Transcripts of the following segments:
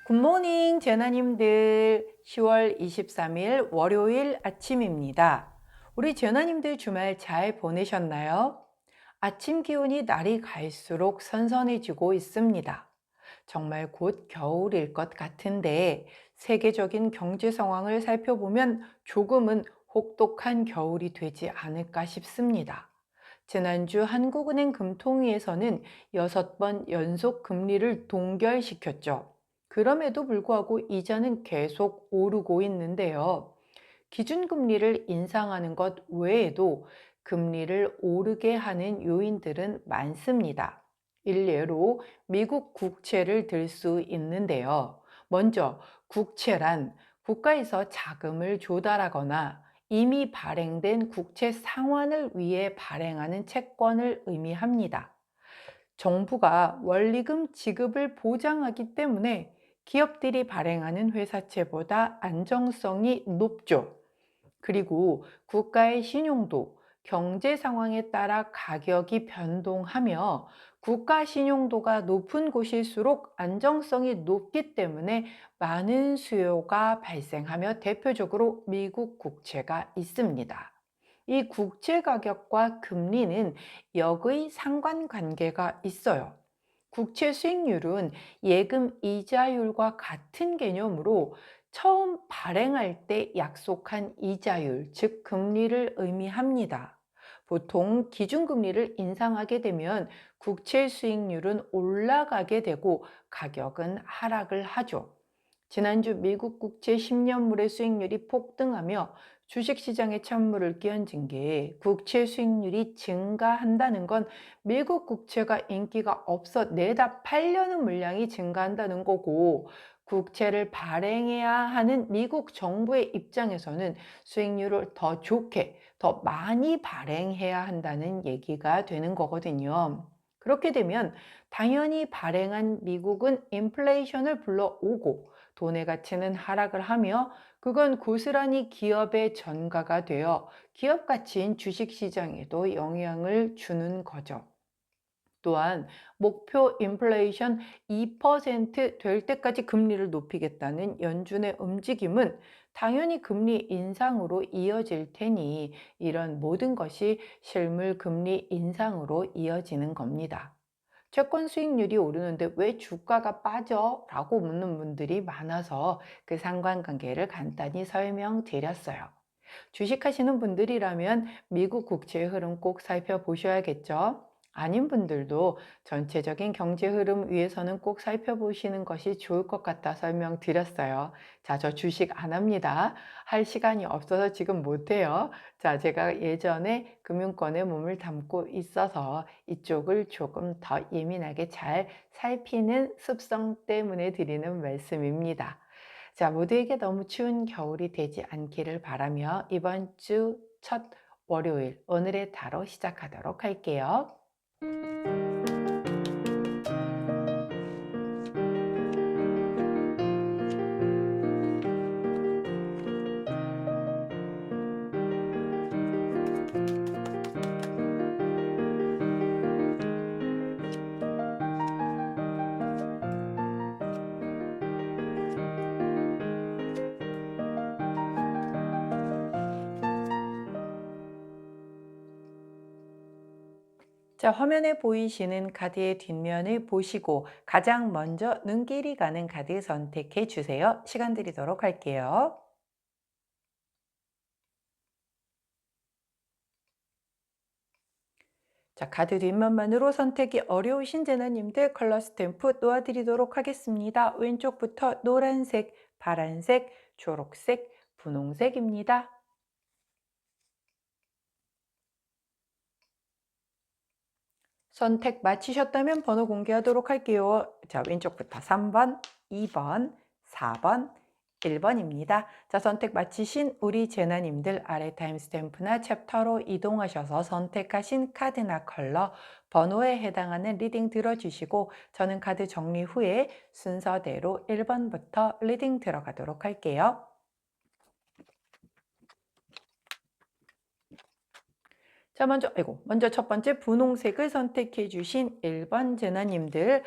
굿모닝 제나님들. 10월 23일 월요일 아침입니다. 우리 제나님들 주말 잘 보내셨나요? 아침 기온이 날이 갈수록 선선해지고 있습니다. 정말 곧 겨울일 것 같은데 세계적인 경제 상황을 살펴보면 조금은 혹독한 겨울이 되지 않을까 싶습니다. 지난주 한국은행 금통위에서는 6번 연속 금리를 동결시켰죠. 그럼에도 불구하고 이자는 계속 오르고 있는데요. 기준금리를 인상하는 것 외에도 금리를 오르게 하는 요인들은 많습니다. 일례로 미국 국채를 들 수 있는데요. 먼저 국채란 국가에서 자금을 조달하거나 이미 발행된 국채 상환을 위해 발행하는 채권을 의미합니다. 정부가 원리금 지급을 보장하기 때문에 기업들이 발행하는 회사채보다 안정성이 높죠. 그리고 국가의 신용도, 경제 상황에 따라 가격이 변동하며 국가 신용도가 높은 곳일수록 안정성이 높기 때문에 많은 수요가 발생하며 대표적으로 미국 국채가 있습니다. 이 국채 가격과 금리는 역의 상관관계가 있어요. 국채 수익률은 예금 이자율과 같은 개념으로 처음 발행할 때 약속한 이자율, 즉 금리를 의미합니다. 보통 기준금리를 인상하게 되면 국채 수익률은 올라가게 되고 가격은 하락을 하죠. 지난주 미국 국채 10년물의 수익률이 폭등하며 주식시장에 찬물을 끼얹은 게 국채 수익률이 증가한다는 건 미국 국채가 인기가 없어 내다 팔려는 물량이 증가한다는 거고, 국채를 발행해야 하는 미국 정부의 입장에서는 수익률을 더 좋게, 더 많이 발행해야 한다는 얘기가 되는 거거든요. 그렇게 되면 당연히 발행한 미국은 인플레이션을 불러오고 돈의 가치는 하락을 하며, 그건 고스란히 기업의 전가가 되어 기업 가치인 주식시장에도 영향을 주는 거죠. 또한 목표 인플레이션 2%될 때까지 금리를 높이겠다는 연준의 움직임은 당연히 금리 인상으로 이어질 테니 이런 모든 것이 실물 금리 인상으로 이어지는 겁니다. 채권 수익률이 오르는데 왜 주가가 빠져? 라고 묻는 분들이 많아서 그 상관관계를 간단히 설명드렸어요. 주식하시는 분들이라면 미국 국채의 흐름 꼭 살펴보셔야겠죠. 아닌 분들도 전체적인 경제 흐름 위해서는 꼭 살펴보시는 것이 좋을 것 같아 설명드렸어요. 자, 저 주식 안 합니다. 할 시간이 없어서 지금 못해요. 자, 제가 예전에 금융권에 몸을 담고 있어서 이쪽을 조금 더 예민하게 잘 살피는 습성 때문에 드리는 말씀입니다. 자, 모두에게 너무 추운 겨울이 되지 않기를 바라며 이번 주 첫 월요일, 오늘의 타로 시작하도록 할게요. 자, 화면에 보이시는 카드의 뒷면을 보시고 가장 먼저 눈길이 가는 카드 선택해 주세요. 시간 드리도록 할게요. 자, 카드 뒷면만으로 선택이 어려우신 제나님들 컬러 스탬프 놓아드리도록 하겠습니다. 왼쪽부터 노란색, 파란색, 초록색, 분홍색입니다. 선택 마치셨다면 번호 공개하도록 할게요. 자, 왼쪽부터 3번, 2번, 4번, 1번입니다. 자, 선택 마치신 우리 제나님들 아래 타임스탬프나 챕터로 이동하셔서 선택하신 카드나 컬러, 번호에 해당하는 리딩 들어주시고 저는 카드 정리 후에 순서대로 1번부터 리딩 들어가도록 할게요. 자, 먼저 첫 번째 분홍색을 선택해 주신 1번 제나님들,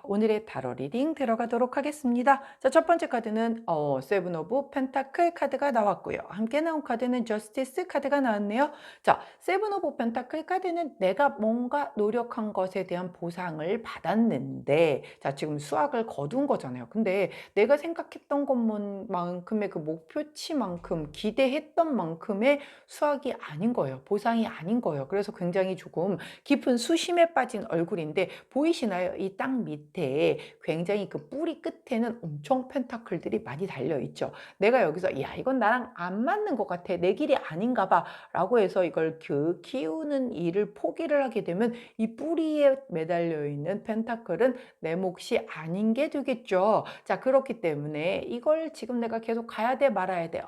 오늘의 타로 리딩 들어가도록 하겠습니다. 자, 첫 번째 카드는 세븐 오브 펜타클 카드가 나왔고요. 함께 나온 카드는 저스티스 카드가 나왔네요. 자, 세븐 오브 펜타클 카드는 내가 뭔가 노력한 것에 대한 보상을 받았는데, 자, 지금 수확을 거둔 거잖아요. 근데 내가 생각했던 것만큼의 그 목표치만큼 기대했던 만큼의 수확이 아닌 거예요. 보상이 아닌 거예요. 그래서 굉장히 조금 깊은 수심에 빠진 얼굴인데 보이시나요? 이 땅 밑에 굉장히 그 뿌리 끝에는 엄청 펜타클들이 많이 달려 있죠. 내가 여기서 야, 이건 나랑 안 맞는 것 같아. 내 길이 아닌가 봐. 라고 해서 이걸 키우는 일을 포기를 하게 되면 이 뿌리에 매달려 있는 펜타클은 내 몫이 아닌 게 되겠죠. 자, 그렇기 때문에 이걸 지금 내가 계속 가야 돼 말아야 돼.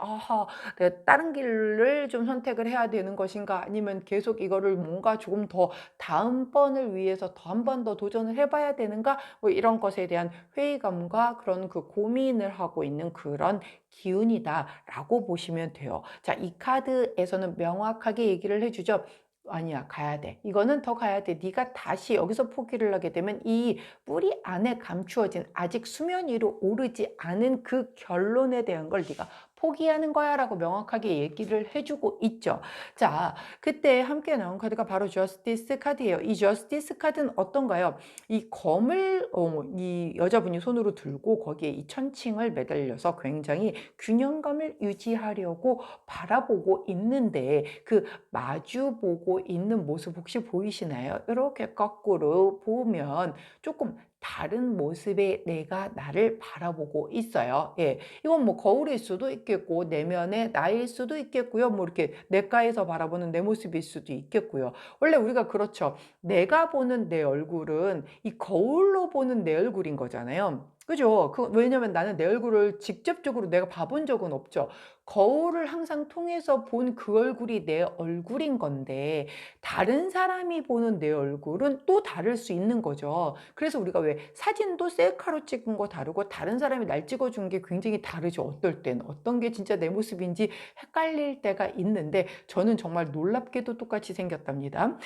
내가 다른 길을 좀 선택을 해야 되는 것인가, 아니면 계속 이거를 뭔가 조금 더 다음번을 위해서 더 한 번 더 도전을 해봐야 되는가, 뭐 이런 것에 대한 회의감과 그런 그 고민을 하고 있는 그런 기운이다라고 보시면 돼요. 자, 이 카드에서는 명확하게 얘기를 해주죠. 아니야, 가야 돼. 이거는 더 가야 돼. 네가 다시 여기서 포기를 하게 되면 이 뿌리 안에 감추어진 아직 수면 위로 오르지 않은 그 결론에 대한 걸 네가 포기하는 거야 라고 명확하게 얘기를 해주고 있죠. 자, 그때 함께 나온 카드가 바로 저스티스 카드예요. 이 저스티스 카드는 어떤가요? 이 검을 이 여자분이 손으로 들고 거기에 이 천칭을 매달려서 굉장히 균형감을 유지하려고 바라보고 있는데, 그 마주보고 있는 모습 혹시 보이시나요? 이렇게 거꾸로 보면 조금 다른 모습의 내가 나를 바라보고 있어요. 예, 이건 뭐 거울일 수도 있겠고 내면의 나일 수도 있겠고요. 뭐 이렇게 냇가에서 바라보는 내 모습일 수도 있겠고요. 원래 우리가 그렇죠. 내가 보는 내 얼굴은 이 거울로 보는 내 얼굴인 거잖아요. 그죠? 왜냐면 나는 내 얼굴을 직접적으로 내가 봐본 적은 없죠. 거울을 항상 통해서 본 그 얼굴이 내 얼굴인 건데, 다른 사람이 보는 내 얼굴은 또 다를 수 있는 거죠. 그래서 우리가 왜 사진도 셀카로 찍은 거 다르고 다른 사람이 날 찍어준 게 굉장히 다르죠. 어떨 땐 어떤 게 진짜 내 모습인지 헷갈릴 때가 있는데, 저는 정말 놀랍게도 똑같이 생겼답니다.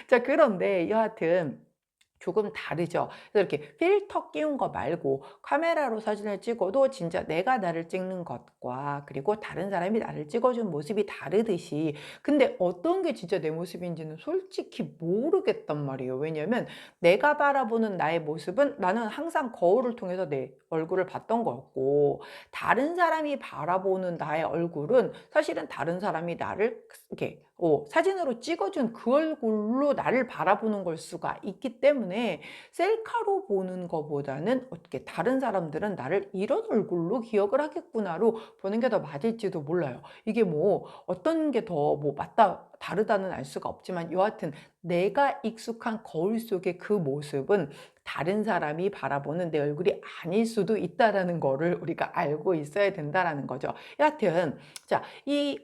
자, 그런데 여하튼 조금 다르죠. 그래서 이렇게 필터 끼운 거 말고 카메라로 사진을 찍어도 진짜 내가 나를 찍는 것과 그리고 다른 사람이 나를 찍어준 모습이 다르듯이, 근데 어떤 게 진짜 내 모습인지는 솔직히 모르겠단 말이에요. 왜냐면 내가 바라보는 나의 모습은 나는 항상 거울을 통해서 내 얼굴을 봤던 거였고, 다른 사람이 바라보는 나의 얼굴은 사실은 다른 사람이 나를 이렇게 사진으로 찍어준 그 얼굴로 나를 바라보는 걸 수가 있기 때문에 셀카로 보는 것보다는 어떻게 다른 사람들은 나를 이런 얼굴로 기억을 하겠구나로 보는 게 더 맞을지도 몰라요. 이게 뭐 어떤 게 더 뭐 맞다 다르다는 알 수가 없지만, 여하튼 내가 익숙한 거울 속의 그 모습은 다른 사람이 바라보는 내 얼굴이 아닐 수도 있다라는 거를 우리가 알고 있어야 된다라는 거죠. 여하튼 자,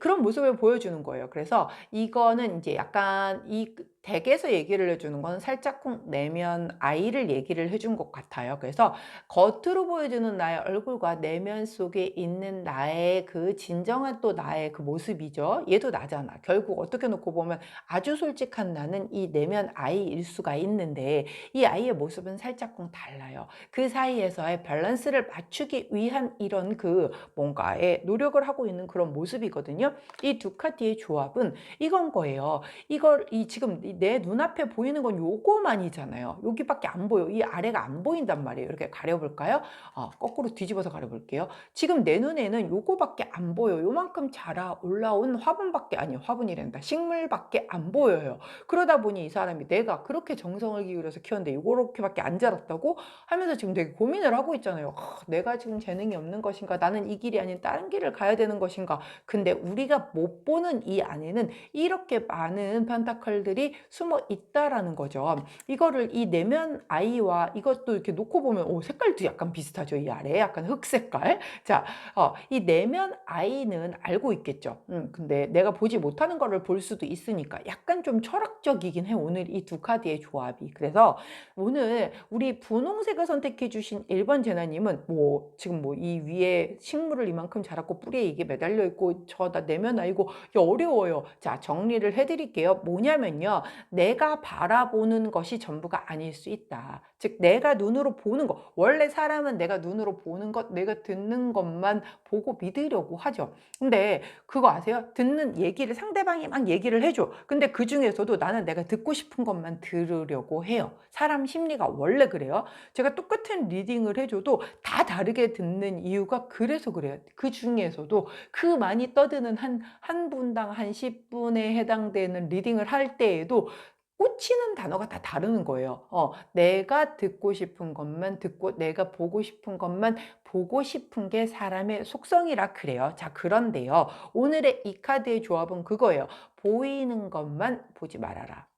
그런 모습을 보여주는 거예요. 그래서 이거는 이제 약간 이 덱에서 얘기를 해주는 건 살짝쿵 내면 아이를 얘기를 해준 것 같아요. 그래서 겉으로 보여주는 나의 얼굴과 내면 속에 있는 나의 그 진정한 또 나의 그 모습이죠. 얘도 나잖아. 결국 어떻게 놓고 보면 아주 솔직한 나는 이 내면 아이일 수가 있는데, 이 아이의 모습은 살짝쿵 달라요. 그 사이에서의 밸런스를 맞추기 위한 이런 그 뭔가에 노력을 하고 있는 그런 모습이거든요. 이 두 카드의 조합은 이건 거예요. 지금 내 눈앞에 보이는 건 요거만이잖아요. 여기밖에 안 보여. 이 아래가 안 보인단 말이에요. 이렇게 가려볼까요? 거꾸로 뒤집어서 가려볼게요. 지금 내 눈에는 요거밖에 안 보여. 요만큼 자라 올라온 화분이란다. 식물밖에 안 보여요. 그러다 보니 이 사람이 내가 그렇게 정성을 기울여서 키웠는데 요렇게밖에 안 자랐다고 하면서 지금 되게 고민을 하고 있잖아요. 내가 지금 재능이 없는 것인가? 나는 이 길이 아닌 다른 길을 가야 되는 것인가? 근데 우리가 못 보는 이 안에는 이렇게 많은 펜타클들이 숨어 있다라는 거죠. 이거를 이 내면 아이와 이것도 이렇게 놓고 보면 색깔도 약간 비슷하죠. 이 아래 약간 흑색깔. 자, 이 내면 아이는 알고 있겠죠. 근데 내가 보지 못하는 거를 볼 수도 있으니까 약간 좀 철학적이긴 해, 오늘 이 두 카드의 조합이. 그래서 오늘 우리 분홍색을 선택해 주신 1번 제나님은 지금 이 위에 식물을 이만큼 자랐고 뿌리에 이게 매달려 있고 나 내면 아이고 어려워요. 자, 정리를 해드릴게요. 뭐냐면요, 내가 바라보는 것이 전부가 아닐 수 있다. 즉 내가 눈으로 보는 것, 원래 사람은 내가 눈으로 보는 것, 내가 듣는 것만 보고 믿으려고 하죠. 근데 그거 아세요? 듣는 얘기를 상대방이 막 얘기를 해줘. 근데 그 중에서도 나는 내가 듣고 싶은 것만 들으려고 해요. 사람 심리가 원래 그래요. 제가 똑같은 리딩을 해줘도 다 다르게 듣는 이유가 그래서 그래요. 그 중에서도 그 많이 떠드는 한 분당 한 10분에 해당되는 리딩을 할 때에도 꽂히는 단어가 다 다른 거예요. 내가 듣고 싶은 것만 듣고 내가 보고 싶은 것만 보고 싶은 게 사람의 속성이라 그래요. 자, 그런데요. 오늘의 이 카드의 조합은 그거예요. 보이는 것만 보지 말아라.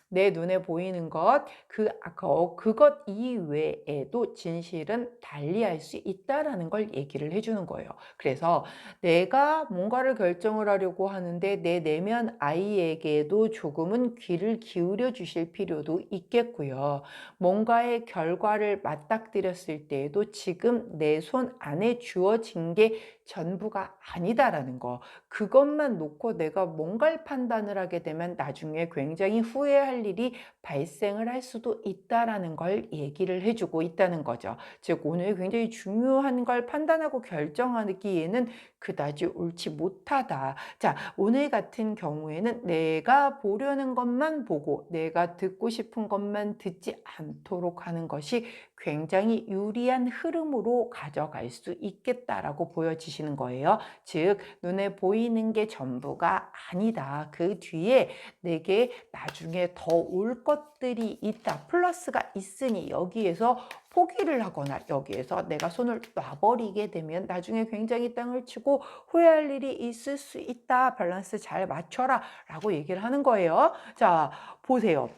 내 눈에 보이는 것, 그것 이외에도 진실은 달리할 수 있다라는 걸 얘기를 해주는 거예요. 그래서 내가 뭔가를 결정을 하려고 하는데 내 내면 아이에게도 조금은 귀를 기울여 주실 필요도 있겠고요. 뭔가의 결과를 맞닥뜨렸을 때에도 지금 내 손 안에 주어진 게 전부가 아니다라는 거. 그것만 놓고 내가 뭔가를 판단을 하게 되면 나중에 굉장히 후회할 일이 발생을 할 수도 있다라는 걸 얘기를 해주고 있다는 거죠. 즉 오늘 굉장히 중요한 걸 판단하고 결정하기에는 그다지 옳지 못하다. 자, 오늘 같은 경우에는 내가 보려는 것만 보고 내가 듣고 싶은 것만 듣지 않도록 하는 것이 굉장히 유리한 흐름으로 가져갈 수 있겠다라고 보여지시는 거예요. 즉 눈에 보이는 게 전부가 아니다. 그 뒤에 내게 나중에 더 올 것들이 있다. 플러스가 있으니 여기에서 포기를 하거나 여기에서 내가 손을 놔버리게 되면 나중에 굉장히 땅을 치고 후회할 일이 있을 수 있다. 밸런스 잘 맞춰라 라고 얘기를 하는 거예요. 자, 보세요.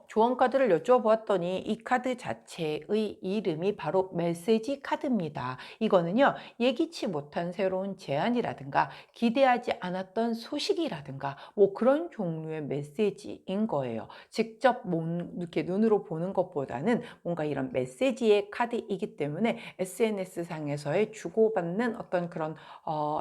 조언 카드를 여쭤보았더니 이 카드 자체의 이름이 바로 메시지 카드입니다. 이거는요, 예기치 못한 새로운 제안이라든가 기대하지 않았던 소식이라든가 뭐 그런 종류의 메시지인 거예요. 직접 이렇게 눈으로 보는 것보다는 뭔가 이런 메시지의 카드이기 때문에 SNS상에서의 주고받는 어떤 그런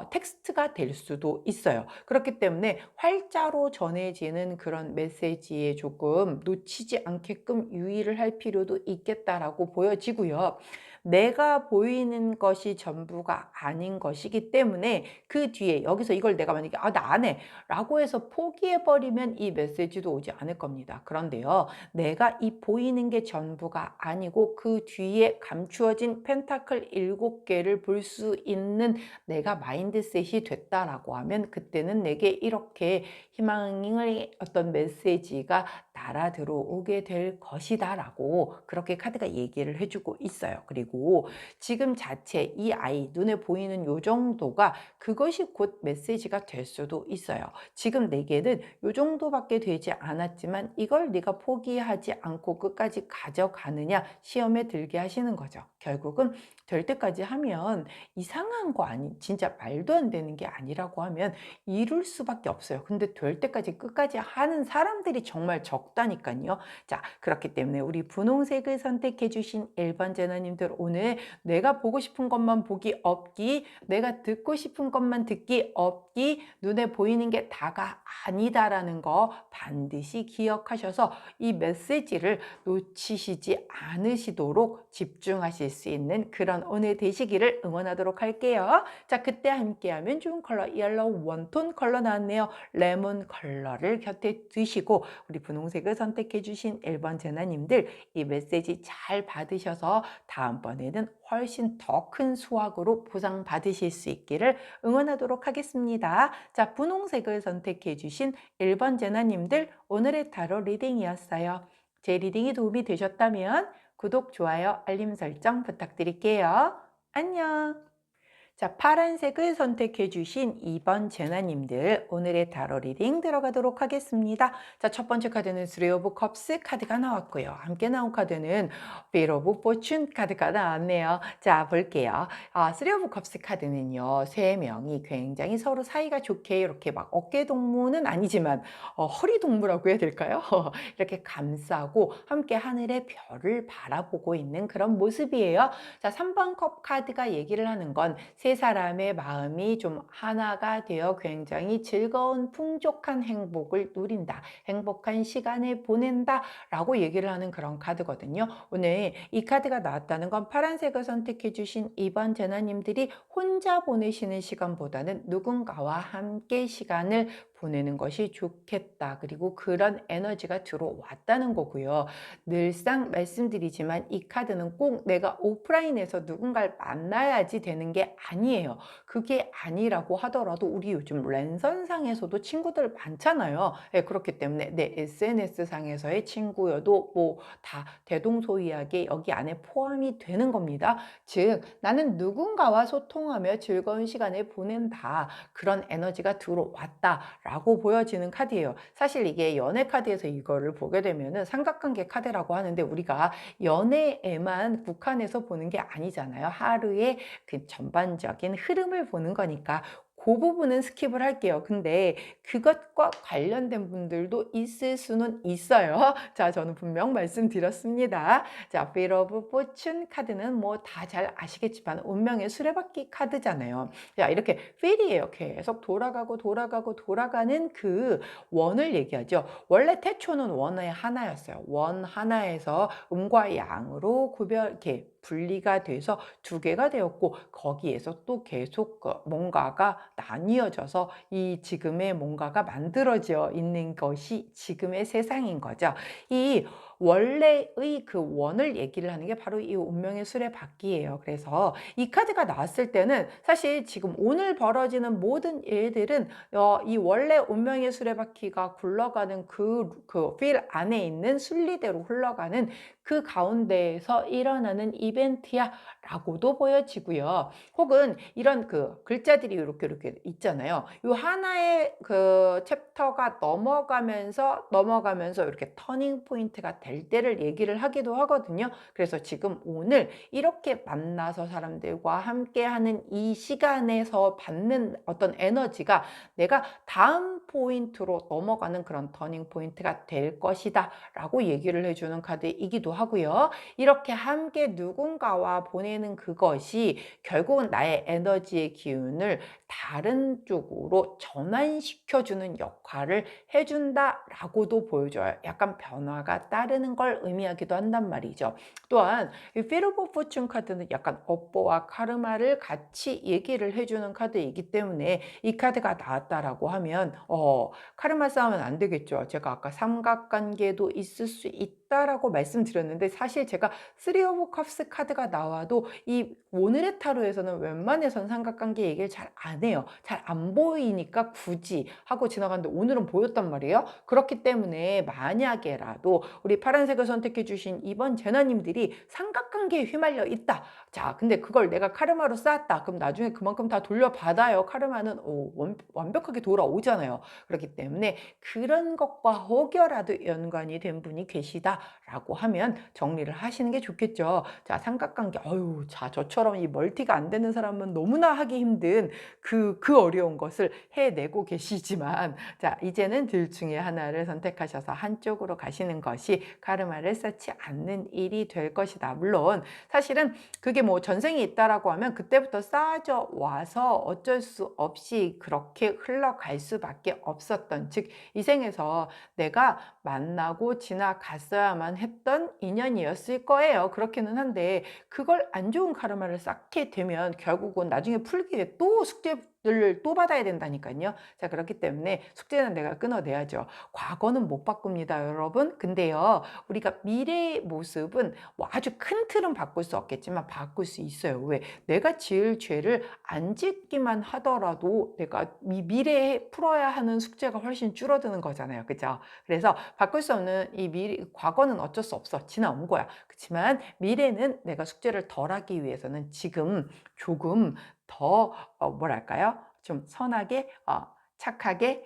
텍스트가 될 수도 있어요. 그렇기 때문에 활자로 전해지는 그런 메시지에 조금 놓치지 않게끔 유의를 할 필요도 있겠다라고 보여지고요. 내가 보이는 것이 전부가 아닌 것이기 때문에 그 뒤에 여기서 이걸 내가 만약에 나 안 해 라고 해서 포기해버리면 이 메시지도 오지 않을 겁니다. 그런데요, 내가 이 보이는 게 전부가 아니고 그 뒤에 감추어진 펜타클 7개를 볼 수 있는 내가 마인드셋이 됐다라고 하면 그때는 내게 이렇게 희망의 어떤 메시지가 날아 들어오게 될 것이다 라고 그렇게 카드가 얘기를 해주고 있어요. 그리고 지금 자체 이 아이 눈에 보이는 요 정도가 그것이 곧 메시지가 될 수도 있어요. 지금 내게는 요 정도밖에 되지 않았지만 이걸 네가 포기하지 않고 끝까지 가져가느냐 시험에 들게 하시는 거죠. 결국은 될 때까지 하면 이상한 거 아니, 진짜 말도 안 되는 게 아니라고 하면 이룰 수밖에 없어요. 근데 될 때까지 끝까지 하는 사람들이 정말 적다니까요. 자, 그렇기 때문에 우리 분홍색을 선택해 주신 1번 제너님들 오늘 내가 보고 싶은 것만 보기 없기, 내가 듣고 싶은 것만 듣기 없기, 눈에 보이는 게 다가 아니다라는 거 반드시 기억하셔서 이 메시지를 놓치시지 않으시도록 집중하실 수 있는 그런 오늘 되시기를 응원하도록 할게요. 자, 그때 함께하면 좋은 컬러 옐로우 원톤 컬러 나왔네요. 레몬 컬러를 곁에 두시고 우리 분홍색을 선택해 주신 1번 제나님들 이 메시지 잘 받으셔서 다음번에는 훨씬 더 큰 수확으로 보상받으실 수 있기를 응원하도록 하겠습니다. 자, 분홍색을 선택해 주신 1번 제나님들 오늘의 타로 리딩이었어요. 제 리딩이 도움이 되셨다면 구독, 좋아요, 알림 설정 부탁드릴게요. 안녕! 자, 파란색을 선택해 주신 2번 제나님들 오늘의 타로 리딩 들어가도록 하겠습니다. 자, 첫 번째 카드는 Three of Cups 카드가 나왔고요. 함께 나온 카드는 Wheel of Fortune 카드가 나왔네요. 자, 볼게요. Three of Cups 카드는요, 세 명이 굉장히 서로 사이가 좋게 이렇게 막 어깨 동무는 아니지만 허리 동무라고 해야 될까요? 이렇게 감싸고 함께 하늘의 별을 바라보고 있는 그런 모습이에요. 자, 3번 컵 카드가 얘기를 하는 건 세 세 사람의 마음이 좀 하나가 되어 굉장히 즐거운 풍족한 행복을 누린다. 행복한 시간을 보낸다. 라고 얘기를 하는 그런 카드거든요. 오늘 이 카드가 나왔다는 건 파란색을 선택해 주신 2번 제나님들이 혼자 보내시는 시간보다는 누군가와 함께 시간을 보내는 것이 좋겠다. 그리고 그런 에너지가 들어왔다는 거고요. 늘상 말씀드리지만 이 카드는 꼭 내가 오프라인에서 누군가를 만나야지 되는 게 아니에요. 그게 아니라고 하더라도 우리 요즘 랜선상에서도 친구들 많잖아요. 네, 그렇기 때문에 내 SNS상에서의 친구여도 뭐 다 대동소이하게 여기 안에 포함이 되는 겁니다. 즉 나는 누군가와 소통하며 즐거운 시간을 보낸다. 그런 에너지가 들어왔다라고 보여지는 카드예요. 사실 이게 연애 카드에서 이거를 보게 되면은 삼각관계 카드라고 하는데 우리가 연애에만 국한해서 보는 게 아니잖아요. 하루의 그 전반적인 흐름을 보는 거니까 그 부분은 스킵을 할게요. 근데 그것과 관련된 분들도 있을 수는 있어요. 자, 저는 분명 말씀드렸습니다. 자, Wheel of Fortune 카드는 뭐 다 잘 아시겠지만 운명의 수레바퀴 카드잖아요. 자, 이렇게 wheel이에요. 계속 돌아가고 돌아가고 돌아가는 그 원을 얘기하죠. 원래 태초는 원의 하나였어요. 원 하나에서 음과 양으로 이렇게 분리가 돼서 두 개가 되었고 거기에서 또 계속 뭔가가 나뉘어져서 이 지금의 뭔가가 만들어져 있는 것이 지금의 세상인 거죠. 이 원래의 그 원을 얘기를 하는 게 바로 이 운명의 수레바퀴예요. 그래서 이 카드가 나왔을 때는 사실 지금 오늘 벌어지는 모든 일들은 이 원래 운명의 수레바퀴가 굴러가는 그 필 안에 있는 순리대로 흘러가는 그 가운데에서 일어나는 이벤트야 라고도 보여지고요. 혹은 이런 그 글자들이 이렇게 있잖아요. 이 하나의 그 챕터가 넘어가면서 이렇게 터닝 포인트가 될 때를 얘기를 하기도 하거든요. 그래서 지금 오늘 이렇게 만나서 사람들과 함께하는 이 시간에서 받는 어떤 에너지가 내가 다음 포인트로 넘어가는 그런 터닝 포인트가 될 것이다 라고 얘기를 해주는 카드이기도 하고요. 이렇게 함께 누군가와 보내는 그것이 결국은 나의 에너지의 기운을 다른 쪽으로 전환시켜주는 역할을 해준다라고도 보여줘요. 약간 변화가 따르는 걸 의미하기도 한단 말이죠. 또한 이 Wheel of Fortune 카드는 약간 업보와 카르마를 같이 얘기를 해주는 카드이기 때문에 이 카드가 나왔다라고 하면 카르마 싸움은 안 되겠죠. 제가 아까 삼각관계도 있을 수 있다라고 말씀드렸는데 사실 제가 3 of Cups 카드가 나와도 이 오늘의 타로에서는 웬만해선 삼각관계 얘기를 잘 안 해요. 잘 안 보이니까 굳이 하고 지나갔는데 오늘은 보였단 말이에요. 그렇기 때문에 만약에라도 우리 파란색을 선택해 주신 이번 제나님들이 삼각관계에 휘말려 있다. 자, 근데 그걸 내가 카르마로 쌓았다. 그럼 나중에 그만큼 다 돌려받아요. 카르마는 완벽하게 돌아오잖아요. 그렇기 때문에 그런 것과 혹여라도 연관이 된 분이 계시다라고 하면 정리를 하시는 게 좋겠죠. 자, 삼각관계. 자, 저처럼 이 멀티가 안 되는 사람은 너무나 하기 힘든 그 어려운 것을 해내고 계시지만, 자, 이제는 둘 중에 하나를 선택하셔서 한쪽으로 가시는 것이 카르마를 쌓지 않는 일이 될 것이다. 물론, 사실은 그게 뭐 전생이 있다라고 하면 그때부터 쌓아져 와서 어쩔 수 없이 그렇게 흘러갈 수밖에 없었던, 즉, 이 생에서 내가 만나고 지나갔어야만 했던 인연이었을 거예요. 그렇기는 한데 그걸 안 좋은 카르마를 쌓게 되면 결국은 나중에 풀기에 또 숙제를 또 받아야 된다니까요. 자, 그렇기 때문에 숙제는 내가 끊어내야죠. 과거는 못 바꿉니다, 여러분. 근데요, 우리가 미래의 모습은 뭐 아주 큰 틀은 바꿀 수 없겠지만 바꿀 수 있어요. 왜? 내가 지을 죄를 안 짓기만 하더라도 내가 미래에 풀어야 하는 숙제가 훨씬 줄어드는 거잖아요. 그죠? 그래서 바꿀 수 없는 이 과거는 어쩔 수 없어. 지나온 거야. 그렇지만 미래는 내가 숙제를 덜 하기 위해서는 지금 조금 더 뭐랄까요? 좀 선하게 착하게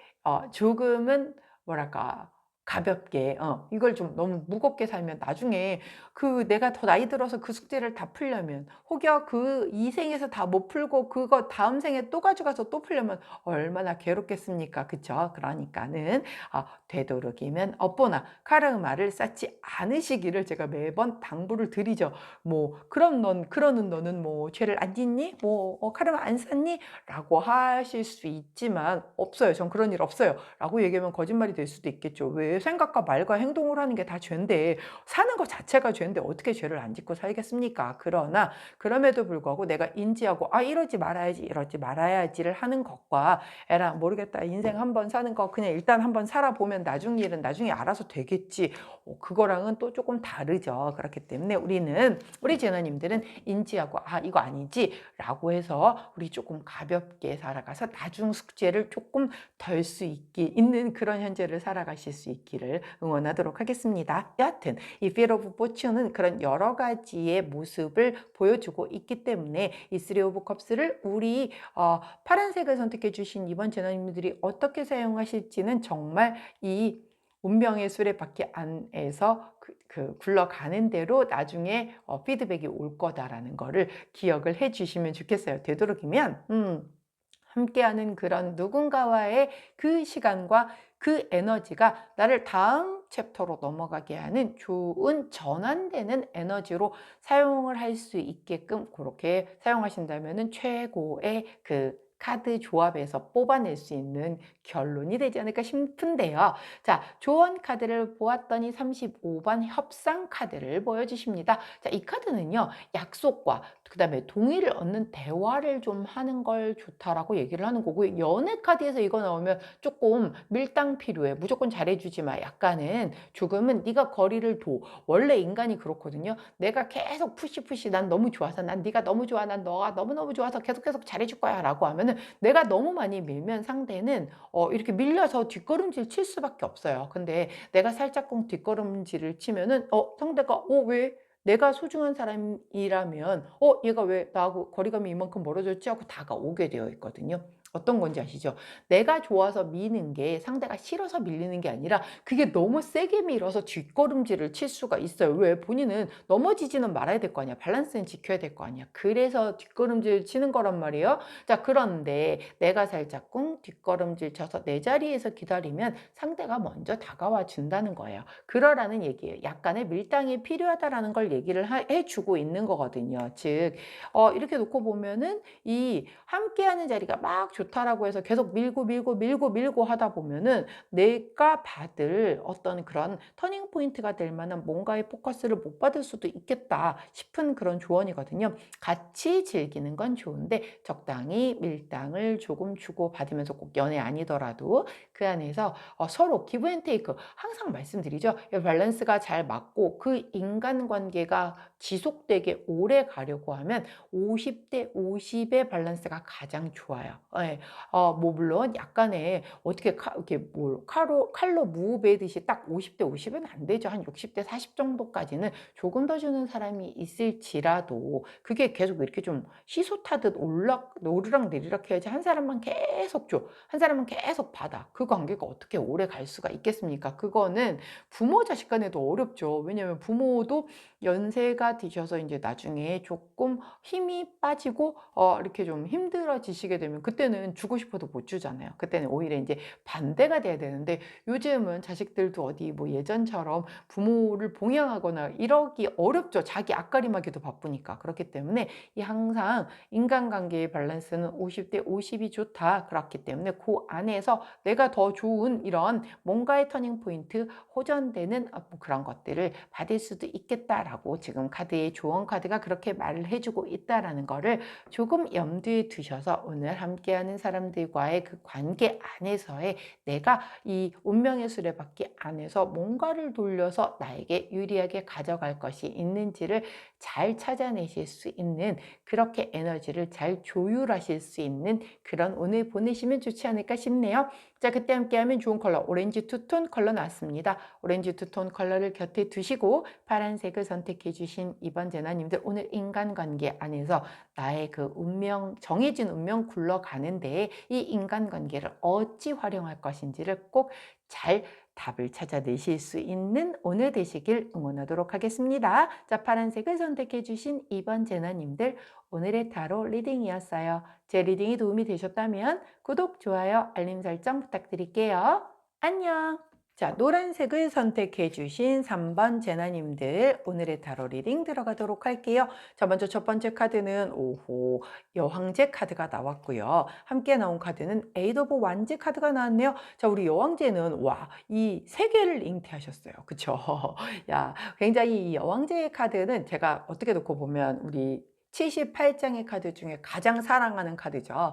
조금은 뭐랄까 가볍게 이걸 좀 너무 무겁게 살면 나중에 그 내가 더 나이 들어서 그 숙제를 다 풀려면 혹여 그 이 생에서 다 못 풀고 그거 다음 생에 또 가져가서 또 풀려면 얼마나 괴롭겠습니까? 그쵸? 그러니까는 되도록이면 업보나 카르마를 쌓지 않으시기를 제가 매번 당부를 드리죠. 뭐 "그럼 넌 그러는 너는 뭐 죄를 안 짓니? 뭐 카르마 안 쌓니?" 라고 하실 수 있지만 "없어요. 전 그런 일 없어요." 라고 얘기하면 거짓말이 될 수도 있겠죠. 왜 생각과 말과 행동을 하는 게 다 죄인데 사는 것 자체가 죄인데 어떻게 죄를 안 짓고 살겠습니까? 그러나 그럼에도 불구하고 내가 인지하고 '아 이러지 말아야지, 이러지 말아야지.'를 하는 것과 '에라 모르겠다. 인생 한 번 사는 거 그냥 일단 한번 살아보면 나중 일은 나중에 알아서 되겠지.' 그거랑은 또 조금 다르죠. 그렇기 때문에 우리 제너님들은 인지하고 '아 이거 아니지.'라고 해서 우리 조금 가볍게 살아가서 나중 숙제를 조금 덜 수 있는 그런 현재를 살아가실 수 있기를 응원하도록 하겠습니다. 여하튼 이 Feel of Fortune은 그런 여러 가지의 모습을 보여주고 있기 때문에 이 Three of Cups를 우리 파란색을 선택해 주신 이번 제너님들이 어떻게 사용하실지는 정말 이 운명의 수레바퀴 안에서 굴러가는 대로 나중에 피드백이 올 거다라는 거를 기억을 해 주시면 좋겠어요. 되도록이면 함께하는 그런 누군가와의 그 시간과 그 에너지가 나를 다음 챕터로 넘어가게 하는 좋은 전환되는 에너지로 사용을 할 수 있게끔 그렇게 사용하신다면 최고의 그 카드 조합에서 뽑아낼 수 있는 결론이 되지 않을까 싶은데요. 자, 조언 카드를 보았더니 35번 협상 카드를 보여주십니다. 자, 이 카드는요, 약속과 그다음에 동의를 얻는 대화를 좀 하는 걸 좋다라고 얘기를 하는 거고요. 연애 카드에서 이거 나오면 조금 밀당 필요해. 무조건 잘해주지 마. 약간은 조금은 네가 거리를 둬. 원래 인간이 그렇거든요. 내가 계속 푸시 난 너무 좋아서 난 네가 너무 좋아. 난 너가 너무너무 좋아서 계속 잘해줄 거야 라고 하면은 내가 너무 많이 밀면 상대는 이렇게 밀려서 뒷걸음질 칠 수밖에 없어요. 근데 내가 살짝쿵 뒷걸음질을 치면은 상대가 왜? 내가 소중한 사람이라면 얘가 왜 나하고 거리감이 이만큼 멀어졌지 하고 다가오게 되어 있거든요. 어떤 건지 아시죠? 내가 좋아서 미는 게 상대가 싫어서 밀리는 게 아니라 그게 너무 세게 밀어서 뒷걸음질을 칠 수가 있어요. 왜? 본인은 넘어지지는 말아야 될 거 아니야. 밸런스는 지켜야 될 거 아니야. 그래서 뒷걸음질 치는 거란 말이에요. 자, 그런데 내가 살짝쿵 뒷걸음질 쳐서 내 자리에서 기다리면 상대가 먼저 다가와 준다는 거예요. 그러라는 얘기예요. 약간의 밀당이 필요하다라는 걸 얘기를 해주고 있는 거거든요. 즉 이렇게 놓고 보면은 이 함께하는 자리가 막 좋다라고 해서 계속 밀고 하다 보면은 내가 받을 어떤 그런 터닝 포인트가 될 만한 뭔가의 포커스를 못 받을 수도 있겠다 싶은 그런 조언이거든요. 같이 즐기는 건 좋은데 적당히 밀당을 조금 주고 받으면서 꼭 연애 아니더라도 그 안에서 서로 기브 앤 테이크 항상 말씀드리죠. 밸런스가 잘 맞고 그 인간관계가 지속되게 오래 가려고 하면 50대 50의 밸런스가 가장 좋아요. 예. 뭐 물론 약간의 어떻게 이렇게 칼로 무 베듯이 딱 50대 50은 안 되죠. 한 60대 40 정도까지는 조금 더 주는 사람이 있을지라도 그게 계속 이렇게 좀 시소 타듯 오르락 내리락 해야지 한 사람만 계속 줘. 한 사람은 계속 받아. 그 관계가 어떻게 오래 갈 수가 있겠습니까? 그거는 부모 자식 간에도 어렵죠. 왜냐하면 부모도 연세가 드셔서 이제 나중에 조금 힘이 빠지고 이렇게 좀 힘들어지시게 되면 그때는 주고 싶어도 못 주잖아요. 그때는 오히려 이제 반대가 돼야 되는데 요즘은 자식들도 어디 뭐 예전처럼 부모를 봉양하거나 이러기 어렵죠. 자기 앞가림하기도 바쁘니까. 그렇기 때문에 이 항상 인간관계의 밸런스는 50대 50이 좋다. 그렇기 때문에 그 안에서 내가 더 좋은 이런 뭔가의 터닝 포인트, 호전되는 뭐 그런 것들을 받을 수도 있겠다라고 지금 카드의 조언 카드가 그렇게 말을 해주고 있다라는 거를 조금 염두에 두셔서 오늘 함께하는 사람들과의 그 관계 안에서의 내가 이 운명의 수레바퀴 안에서 뭔가를 돌려서 나에게 유리하게 가져갈 것이 있는지를 잘 찾아내실 수 있는 그렇게 에너지를 잘 조율하실 수 있는 그런 오늘 보내시면 좋지 않을까 싶네요. 자, 그때 함께하면 좋은 컬러 오렌지 투톤 컬러 나왔습니다. 오렌지 투톤 컬러를 곁에 두시고 파란색을 선택해 주신 이번 제나님들 오늘 인간관계 안에서 나의 그 운명 정해진 운명 굴러가는데 이 인간관계를 어찌 활용할 것인지를 꼭 잘 답을 찾아내실 수 있는 오늘 되시길 응원하도록 하겠습니다. 자, 파란색을 선택해 주신 2번 제너님들, 오늘의 타로 리딩이었어요. 제 리딩이 도움이 되셨다면 구독, 좋아요, 알림 설정 부탁드릴게요. 안녕! 자, 노란색을 선택해 주신 3번 제나님들, 오늘의 타로 리딩 들어가도록 할게요. 자, 먼저 첫 번째 카드는 오호, 여왕제 카드가 나왔고요. 함께 나온 카드는 에이드 오브 완즈 카드가 나왔네요. 자, 우리 여왕제는 와, 이 세 개를 잉태하셨어요. 그쵸? 야, 굉장히 이 여왕제의 카드는 제가 어떻게 놓고 보면 우리 78장의 카드 중에 가장 사랑하는 카드죠.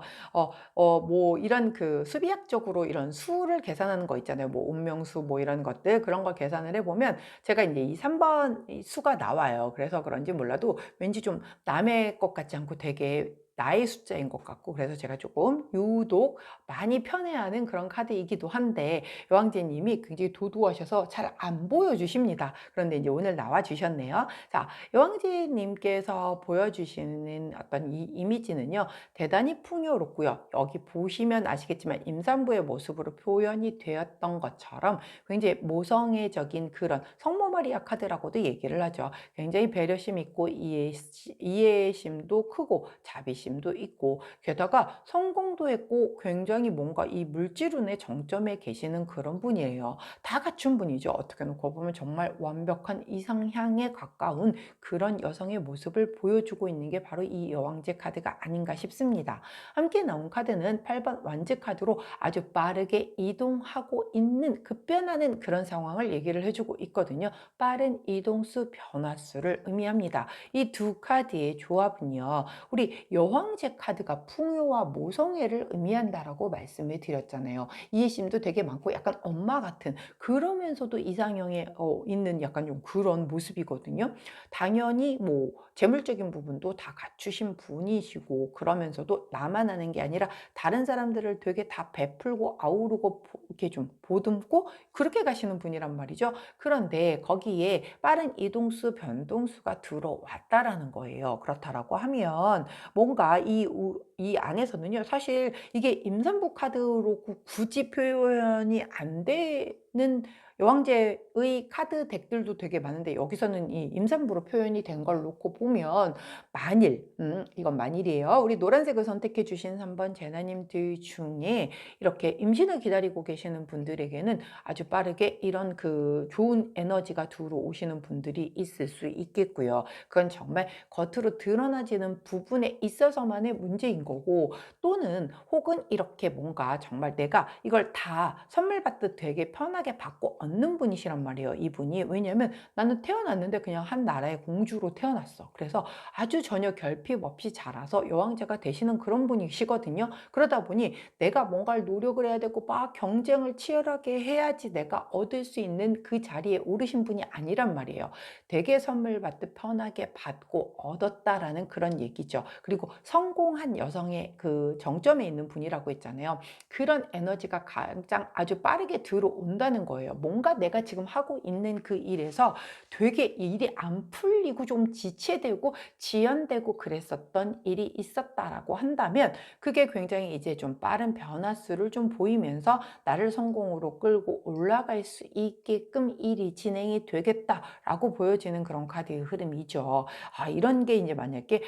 뭐 이런 그 수비학적으로 이런 수를 계산하는 거 있잖아요. 뭐 운명수 뭐 이런 것들 그런 거 계산을 해보면 제가 이제 이 3번 이 수가 나와요. 그래서 그런지 몰라도 왠지 좀 남의 것 같지 않고 되게 나의 숫자인 것 같고 그래서 제가 조금 유독 많이 편애하는 그런 카드이기도 한데 여왕제님이 굉장히 도도하셔서 잘 안 보여주십니다. 그런데 이제 오늘 나와주셨네요. 자, 여왕제님께서 보여주시는 어떤 이 이미지는요. 대단히 풍요롭고요. 여기 보시면 아시겠지만 임산부의 모습으로 표현이 되었던 것처럼 굉장히 모성애적인 그런 성모 마리아 카드라고도 얘기를 하죠. 굉장히 배려심 있고 이해심도 크고 자비심도 있고 게다가 성공도 했고 굉장히 뭔가 이 물질운의 정점에 계시는 그런 분이에요. 다 갖춘 분이죠. 어떻게 놓고 보면 정말 완벽한 이상향에 가까운 그런 여성의 모습을 보여주고 있는 게 바로 이 여왕제 카드가 아닌가 싶습니다. 함께 나온 카드는 8번 완즈 카드로 아주 빠르게 이동하고 있는 급변하는 그런 상황을 얘기를 해주고 있거든요. 빠른 이동수 변화수를 의미합니다. 이 두 카드의 조합은요. 우리 여왕제 카드가 풍요와 모성애를 의미한다라고 말씀을 드렸잖아요. 이해심도 되게 많고 약간 엄마 같은 그러면서도 이상형에 있는 약간 좀 그런 모습이거든요. 당연히 뭐 재물적인 부분도 다 갖추신 분이시고 그러면서도 나만 하는 게 아니라 다른 사람들을 되게 다 베풀고 아우르고 이렇게 좀 보듬고 그렇게 가시는 분이란 말이죠. 그런데 거기에 빠른 이동수 변동수가 들어왔다라는 거예요. 그렇다라고 하면 뭔가 이 안에서는요. 사실 이게 임산부 카드로 굳이 표현이 안 되는 여왕제의 카드 덱들도 되게 많은데 여기서는 이 임산부로 표현이 된 걸 놓고 보면 만일, 이건 만일이에요. 우리 노란색을 선택해 주신 3번 제나님들 중에 이렇게 임신을 기다리고 계시는 분들에게는 아주 빠르게 이런 그 좋은 에너지가 들어오시는 분들이 있을 수 있겠고요. 그건 정말 겉으로 드러나지는 부분에 있어서만의 문제인 거고 또는 혹은 이렇게 뭔가 정말 내가 이걸 다 선물 받듯 되게 편하게 받고 얻는 분이시란 말이에요. 이분이. 왜냐면 나는 태어났는데 그냥 한 나라의 공주로 태어났어. 그래서 아주 전혀 결핍 없이 자라서 여왕제가 되시는 그런 분이시거든요. 그러다 보니 내가 뭔가를 노력을 해야 되고 막 경쟁을 치열하게 해야지 내가 얻을 수 있는 그 자리에 오르신 분이 아니란 말이에요. 되게 선물 받듯 편하게 받고 얻었다라는 그런 얘기죠. 그리고 성공한 여성의 그 정점에 있는 분이라고 했잖아요. 그런 에너지가 가장 아주 빠르게 들어온다는 거예요. 뭔가 내가 지금 하고 있는 그 일에서 되게 일이 안 풀리고 좀 지체되고 지연되고 그랬었던 일이 있었다라고 한다면 그게 굉장히 이제 좀 빠른 변화수를 좀 보이면서 나를 성공으로 끌고 올라갈 수 있게끔 일이 진행이 되겠다라고 보여지는 그런 카드의 흐름이죠. 이런 게 이제 만약에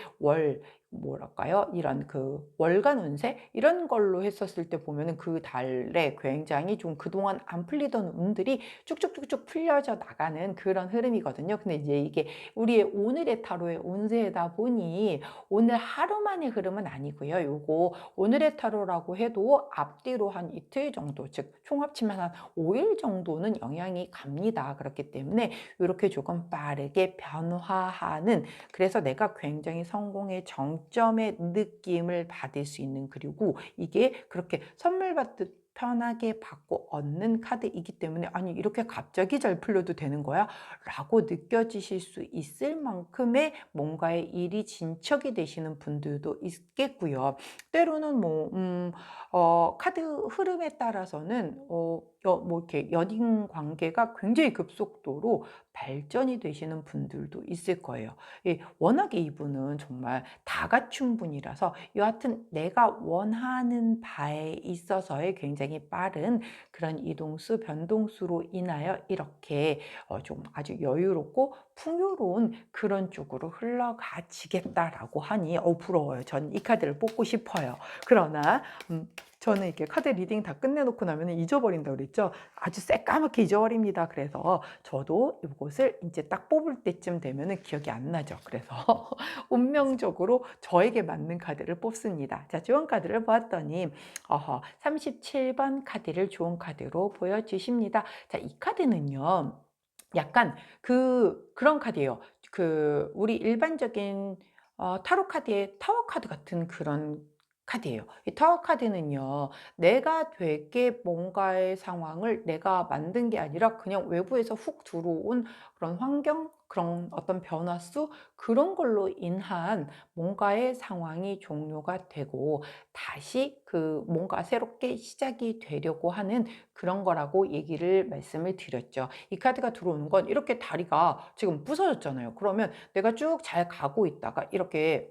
뭐랄까요? 이런 그 월간 운세 이런 걸로 했었을 때 보면은 그 달에 굉장히 좀 그동안 안 풀리던 운들이 쭉쭉쭉쭉 풀려져 나가는 그런 흐름이거든요. 근데 이제 이게 우리의 오늘의 타로의 운세다 보니 오늘 하루만의 흐름은 아니고요. 요거 오늘의 타로라고 해도 앞뒤로 한 이틀 정도, 즉 총 합치면 한 5일 정도는 영향이 갑니다. 그렇기 때문에 이렇게 조금 빠르게 변화하는 그래서 내가 굉장히 성공의 정점의 느낌을 받을 수 있는 그리고 이게 그렇게 선물 받듯 편하게 받고 얻는 카드이기 때문에 아니 이렇게 갑자기 잘 풀려도 되는 거야? 라고 느껴지실 수 있을 만큼의 뭔가의 일이 진척이 되시는 분들도 있겠고요. 때로는 카드 흐름에 따라서는 뭐 이렇게 연인 관계가 굉장히 급속도로 발전이 되시는 분들도 있을 거예요. 예, 워낙에 이분은 정말 다 갖춘 분이라서 여하튼 내가 원하는 바에 있어서의 굉장히 빠른 그런 이동수, 변동수로 인하여 이렇게 좀 아주 여유롭고 풍요로운 그런 쪽으로 흘러가지겠다라고 하니 부러워요. 전 이 카드를 뽑고 싶어요. 그러나 저는 이렇게 카드 리딩 다 끝내놓고 나면 잊어버린다고 그랬죠. 아주 새까맣게 잊어버립니다. 그래서 저도 이것을 이제 딱 뽑을 때쯤 되면 기억이 안 나죠. 그래서 운명적으로 저에게 맞는 카드를 뽑습니다. 자, 좋은 카드를 보았더니 37번 카드를 좋은 카드로 보여주십니다. 자, 이 카드는요. 약간 그런 카드예요. 우리 일반적인 타로 카드의 타워 카드 같은 그런 카드예요. 이 타워 카드는요. 내가 되게 뭔가의 상황을 내가 만든 게 아니라 그냥 외부에서 훅 들어온 그런 환경, 그런 어떤 변화수 그런 걸로 인한 뭔가의 상황이 종료가 되고 다시 뭔가 새롭게 시작이 되려고 하는 그런 거라고 말씀을 드렸죠. 이 카드가 들어오는 건 이렇게 다리가 지금 부서졌잖아요. 그러면 내가 쭉 잘 가고 있다가 이렇게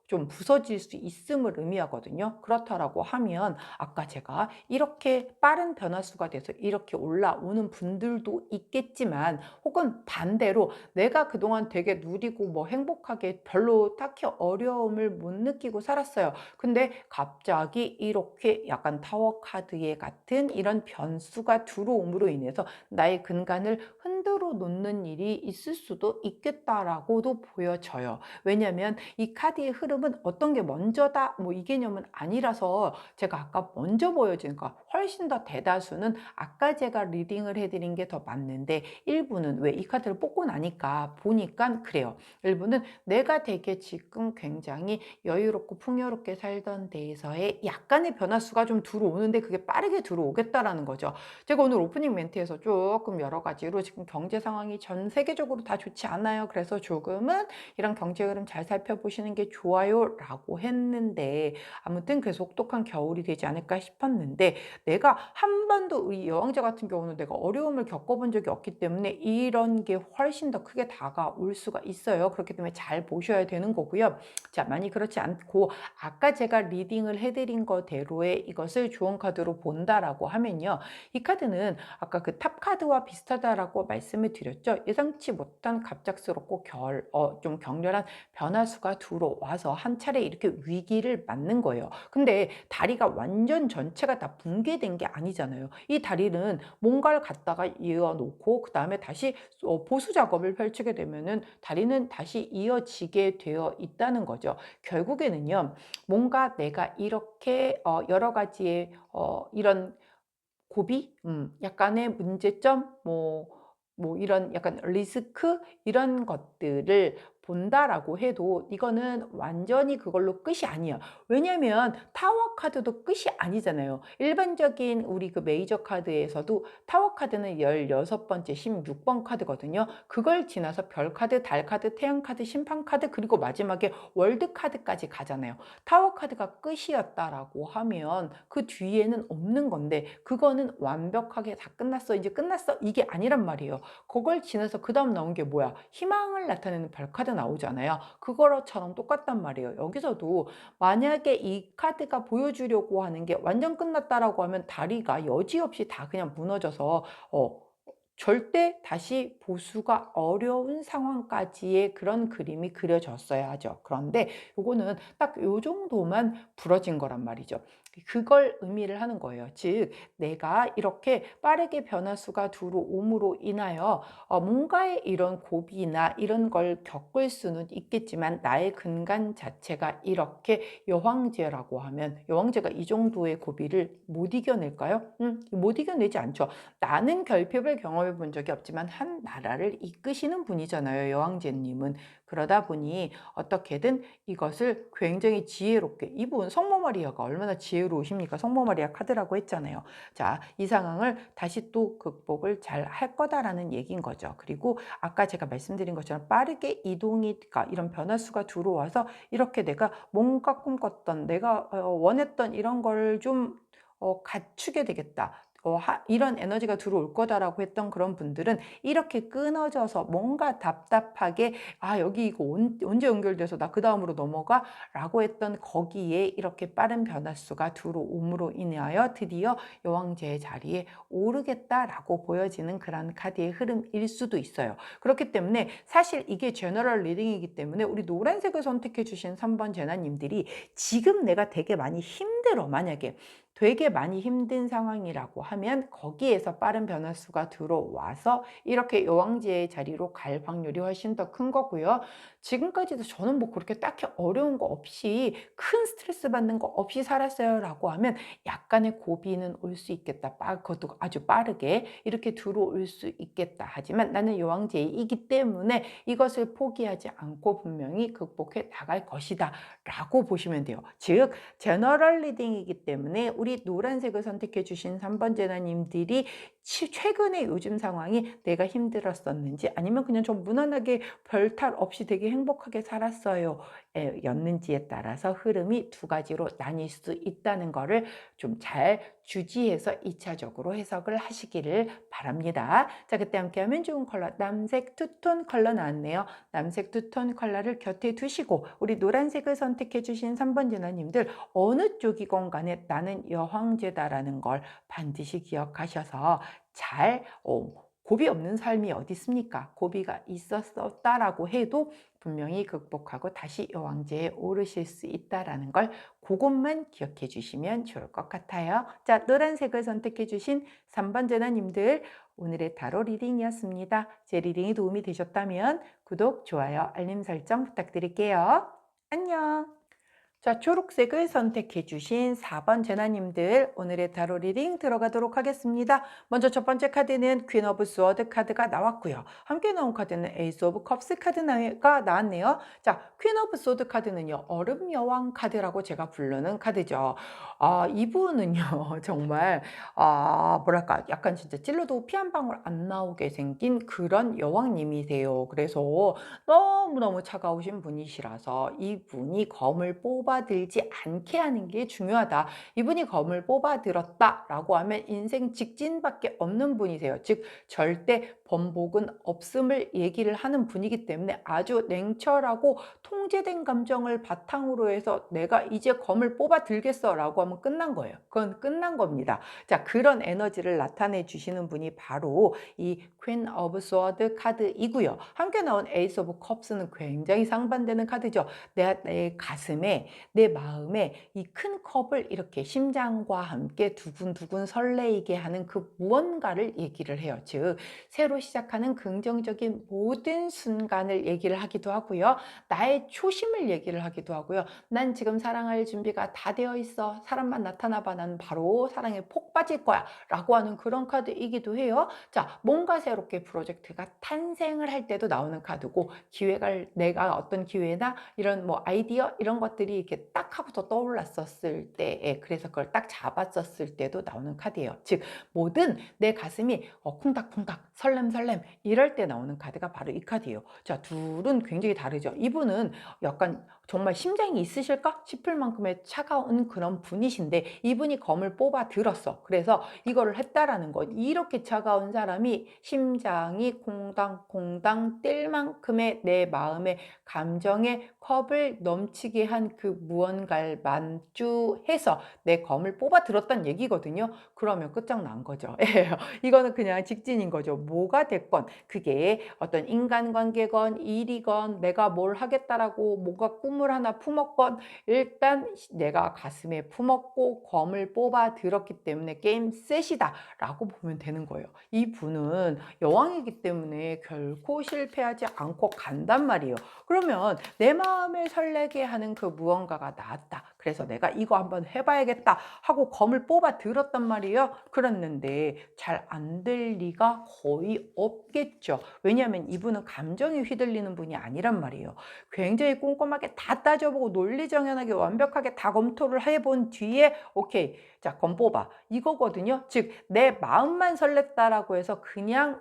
좀 부서질 수 있음을 의미하거든요. 그렇다라고 하면 아까 제가 이렇게 빠른 변화수가 돼서 이렇게 올라오는 분들도 있겠지만 혹은 반대로 내가 그동안 되게 누리고 뭐 행복하게 별로 딱히 어려움을 못 느끼고 살았어요. 근데 갑자기 이렇게 약간 타워 카드에 같은 이런 변수가 들어옴으로 인해서 나의 근간을 흔들어 놓는 일이 있을 수도 있겠다라고도 보여져요. 왜냐하면 이 카드의 흐름은 어떤 게 먼저다 뭐 이 개념은 아니라서 제가 아까 먼저 보여지니까 훨씬 더 대다수는 아까 제가 리딩을 해드린 게 더 맞는데 일부는 왜 이 카드를 뽑고 나니까 보니까 그래요. 일부는 내가 되게 지금 굉장히 여유롭고 풍요롭게 살던 데에서의 약간의 변화수가 좀 들어오는데 그게 빠르게 들어오겠다라는 거죠. 제가 오늘 오프닝 멘트에서 조금 여러 가지로 지금 경제 상황이 전 세계적으로 다 좋지 않아요. 그래서 조금은 이런 경제 흐름 잘 살펴보시는 게 좋아요 라고 했는데 아무튼 그래서 혹독한 겨울이 되지 않을까 싶었는데 내가 한 번도 우리 여왕제 같은 경우는 내가 어려움을 겪어본 적이 없기 때문에 이런 게 훨씬 더 크게 다가올 수가 있어요. 그렇기 때문에 잘 보셔야 되는 거고요. 자, 만약 그렇지 않고 아까 제가 리딩을 해드린 거대로의 이것을 좋은 카드로 본다라고 하면요. 이 카드는 아까 그 탑 카드와 비슷하다라고 말씀을 드렸죠. 예상치 못한 갑작스럽고 좀 격렬한 변화수가 들어와서 한 차례 이렇게 위기를 맞는 거예요. 근데 다리가 완전 전체가 다 붕괴된 게 아니잖아요. 이 다리는 뭔가를 갖다가 이어놓고 그 다음에 다시 보수 작업을 펼치게 되면은 다리는 다시 이어지게 되어 있다는 거죠. 결국에는요, 뭔가 내가 이렇게 여러 가지의 이런 고비, 약간의 문제점, 뭐 이런 약간 리스크 이런 것들을 본다라고 해도 이거는 완전히 그걸로 끝이 아니에요. 왜냐면 타워 카드도 끝이 아니잖아요. 일반적인 우리 그 메이저 카드에서도 타워 카드는 16번째 16번 카드거든요. 그걸 지나서 별 카드, 달 카드, 태양 카드, 심판 카드 그리고 마지막에 월드 카드까지 가잖아요. 타워 카드가 끝이었다라고 하면 그 뒤에는 없는 건데 그거는 완벽하게 다 끝났어 이제 끝났어 이게 아니란 말이에요. 그걸 지나서 그 다음 나온 게 뭐야? 희망을 나타내는 별카드 나오잖아요. 그거처럼 똑같단 말이에요. 여기서도 만약에 이 카드가 보여주려고 하는 게 완전 끝났다라고 하면 다리가 여지없이 다 그냥 무너져서 절대 다시 보수가 어려운 상황까지의 그런 그림이 그려졌어야 하죠. 그런데 요거는 딱 요 정도만 부러진 거란 말이죠. 그걸 의미를 하는 거예요. 즉 내가 이렇게 빠르게 변화수가 들어옴으로 인하여 뭔가의 이런 고비나 이런 걸 겪을 수는 있겠지만 나의 근간 자체가 이렇게 여황제라고 하면 여황제가 이 정도의 고비를 못 이겨낼까요? 못 이겨내지 않죠. 나는 결핍을 경험해 본 적이 없지만 한 나라를 이끄시는 분이잖아요. 여왕제님은. 그러다 보니 어떻게든 이것을 굉장히 지혜롭게 이분 성모 마리아가 얼마나 지혜로우십니까? 성모 마리아 카드라고 했잖아요. 자, 이 상황을 다시 또 극복을 잘 할 거다라는 얘기인 거죠. 그리고 아까 제가 말씀드린 것처럼 빠르게 이동이 그러니까 이런 변화수가 들어와서 이렇게 내가 뭔가 꿈꿨던 내가 원했던 이런 걸 좀 갖추게 되겠다. 이런 에너지가 들어올 거다라고 했던 그런 분들은 이렇게 끊어져서 뭔가 답답하게 여기 이거 언제 연결돼서 나 그 다음으로 넘어가? 라고 했던 거기에 이렇게 빠른 변화수가 들어옴으로 인하여 드디어 여왕제의 자리에 오르겠다라고 보여지는 그런 카드의 흐름일 수도 있어요. 그렇기 때문에 사실 이게 제너럴 리딩이기 때문에 우리 노란색을 선택해 주신 3번 제나님들이 지금 내가 되게 많이 힘들어. 만약에 되게 많이 힘든 상황이라고 하면 거기에서 빠른 변화수가 들어와서 이렇게 여왕제의 자리로 갈 확률이 훨씬 더 큰 거고요. 지금까지도 저는 뭐 그렇게 딱히 어려운 거 없이 큰 스트레스 받는 거 없이 살았어요 라고 하면 약간의 고비는 올 수 있겠다. 그것도 아주 빠르게 이렇게 들어올 수 있겠다. 하지만 나는 여왕제이기 때문에 이것을 포기하지 않고 분명히 극복해 나갈 것이다 라고 보시면 돼요. 즉 제너럴 리딩이기 때문에 우리 노란색을 선택해 주신 3번 제나님들이 최근에 요즘 상황이 내가 힘들었었는지 아니면 그냥 좀 무난하게 별탈 없이 되게 행복하게 살았어요 였는지에 따라서 흐름이 두 가지로 나뉠 수 있다는 거를 좀 잘 주지해서 2차적으로 해석을 하시기를 바랍니다. 자, 그때 함께하면 좋은 컬러 남색 투톤 컬러 나왔네요. 남색 투톤 컬러를 곁에 두시고 우리 노란색을 선택해 주신 3번 제나님들 어느 쪽이건 간에 나는 여왕제다라는 걸 반드시 기억하셔서 잘 고비 없는 삶이 어디 있습니까? 고비가 있었다라고 해도 분명히 극복하고 다시 여왕제에 오르실 수 있다라는 걸 그것만 기억해 주시면 좋을 것 같아요. 자, 노란색을 선택해 주신 3번 제나님들 오늘의 타로 리딩이었습니다. 제 리딩이 도움이 되셨다면 구독, 좋아요, 알림 설정 부탁드릴게요. 안녕. 자, 초록색을 선택해 주신 4번 제나님들 오늘의 타로 리딩 들어가도록 하겠습니다. 먼저 첫 번째 카드는 퀸 오브 스워드 카드가 나왔고요. 함께 나온 카드는 에이스 오브 컵스 카드가 나왔네요. 자, 퀸 오브 스워드 카드는요. 얼음 여왕 카드라고 제가 부르는 카드죠. 이분은요. 정말 뭐랄까 약간 진짜 찔러도 피 한 방울 안 나오게 생긴 그런 여왕님이세요. 그래서 너무너무 차가우신 분이시라서 이분이 검을 뽑아들지 않게 하는 게 중요하다. 이분이 검을 뽑아들었다라고 하면 인생 직진밖에 없는 분이세요. 즉 절대 번복은 없음을 얘기를 하는 분이기 때문에 아주 냉철하고 통제된 감정을 바탕으로 해서 내가 이제 검을 뽑아들겠어 라고 하면 끝난 거예요. 그건 끝난 겁니다. 자, 그런 에너지를 나타내 주시는 분이 바로 이 퀸 오브 스워드 카드이고요. 함께 나온 에이스 오브 컵스는 굉장히 상반되는 카드죠. 내 가슴에 내 마음에 이 큰 컵을 이렇게 심장과 함께 두근두근 설레이게 하는 그 무언가를 얘기를 해요. 즉 새로 시작하는 긍정적인 모든 순간을 얘기를 하기도 하고요. 나의 초심을 얘기를 하기도 하고요. 난 지금 사랑할 준비가 다 되어 있어. 사람만 나타나봐. 나는 바로 사랑에 폭 빠질 거야. 라고 하는 그런 카드이기도 해요. 자, 뭔가 새롭게 프로젝트가 탄생을 할 때도 나오는 카드고 내가 어떤 기회나 이런 뭐 아이디어 이런 것들이 이렇게 딱 하고 더 떠올랐었을 때에 그래서 그걸 딱 잡았었을 때도 나오는 카드예요. 즉 뭐든 내 가슴이 쿵닥쿵닥 설렘설렘 이럴 때 나오는 카드가 바로 이 카드예요. 자, 둘은 굉장히 다르죠. 이분은 약간 정말 심장이 있으실까 싶을 만큼의 차가운 그런 분이신데 이분이 검을 뽑아 들었어. 그래서 이거를 했다라는 건 이렇게 차가운 사람이 심장이 콩당콩당 뛸 만큼의 내 마음의 감정의 컵을 넘치게 한 그 무언가를 만주해서 내 검을 뽑아 들었다는 얘기거든요. 그러면 끝장난 거죠. 이거는 그냥 직진인 거죠. 뭐가 됐건 그게 어떤 인간관계건 일이건 내가 뭘 하겠다라고 뭔가 꿈을 하나 품었건 일단 내가 가슴에 품었고 검을 뽑아 들었기 때문에 게임 셋이다 라고 보면 되는 거예요. 이분은 여왕이기 때문에 결코 실패하지 않고 간단 말이에요. 그러면 내 마음을 설레게 하는 그 무언가가 나왔다. 그래서 내가 이거 한번 해봐야겠다 하고 검을 뽑아 들었단 말이에요. 그랬는데 잘 안 될 리가 거의 없겠죠. 왜냐하면 이분은 감정에 휘둘리는 분이 아니란 말이에요. 굉장히 꼼꼼하게 다 따져보고 논리정연하게 완벽하게 다 검토를 해본 뒤에 오케이, 자, 검 뽑아 이거거든요. 즉 내 마음만 설렜다라고 해서 그냥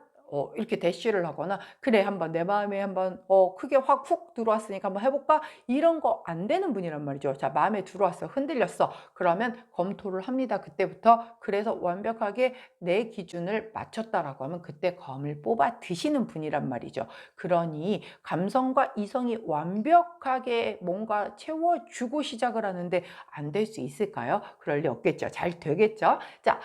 이렇게 대쉬를 하거나 그래 한번 내 마음에 한번 크게 확 훅 들어왔으니까 한번 해볼까? 이런 거 안 되는 분이란 말이죠. 자, 마음에 들어왔어. 흔들렸어. 그러면 검토를 합니다. 그때부터. 그래서 완벽하게 내 기준을 맞췄다라고 하면 그때 검을 뽑아 드시는 분이란 말이죠. 그러니 감성과 이성이 완벽하게 뭔가 채워주고 시작을 하는데 안 될 수 있을까요? 그럴 리 없겠죠. 잘 되겠죠? 자,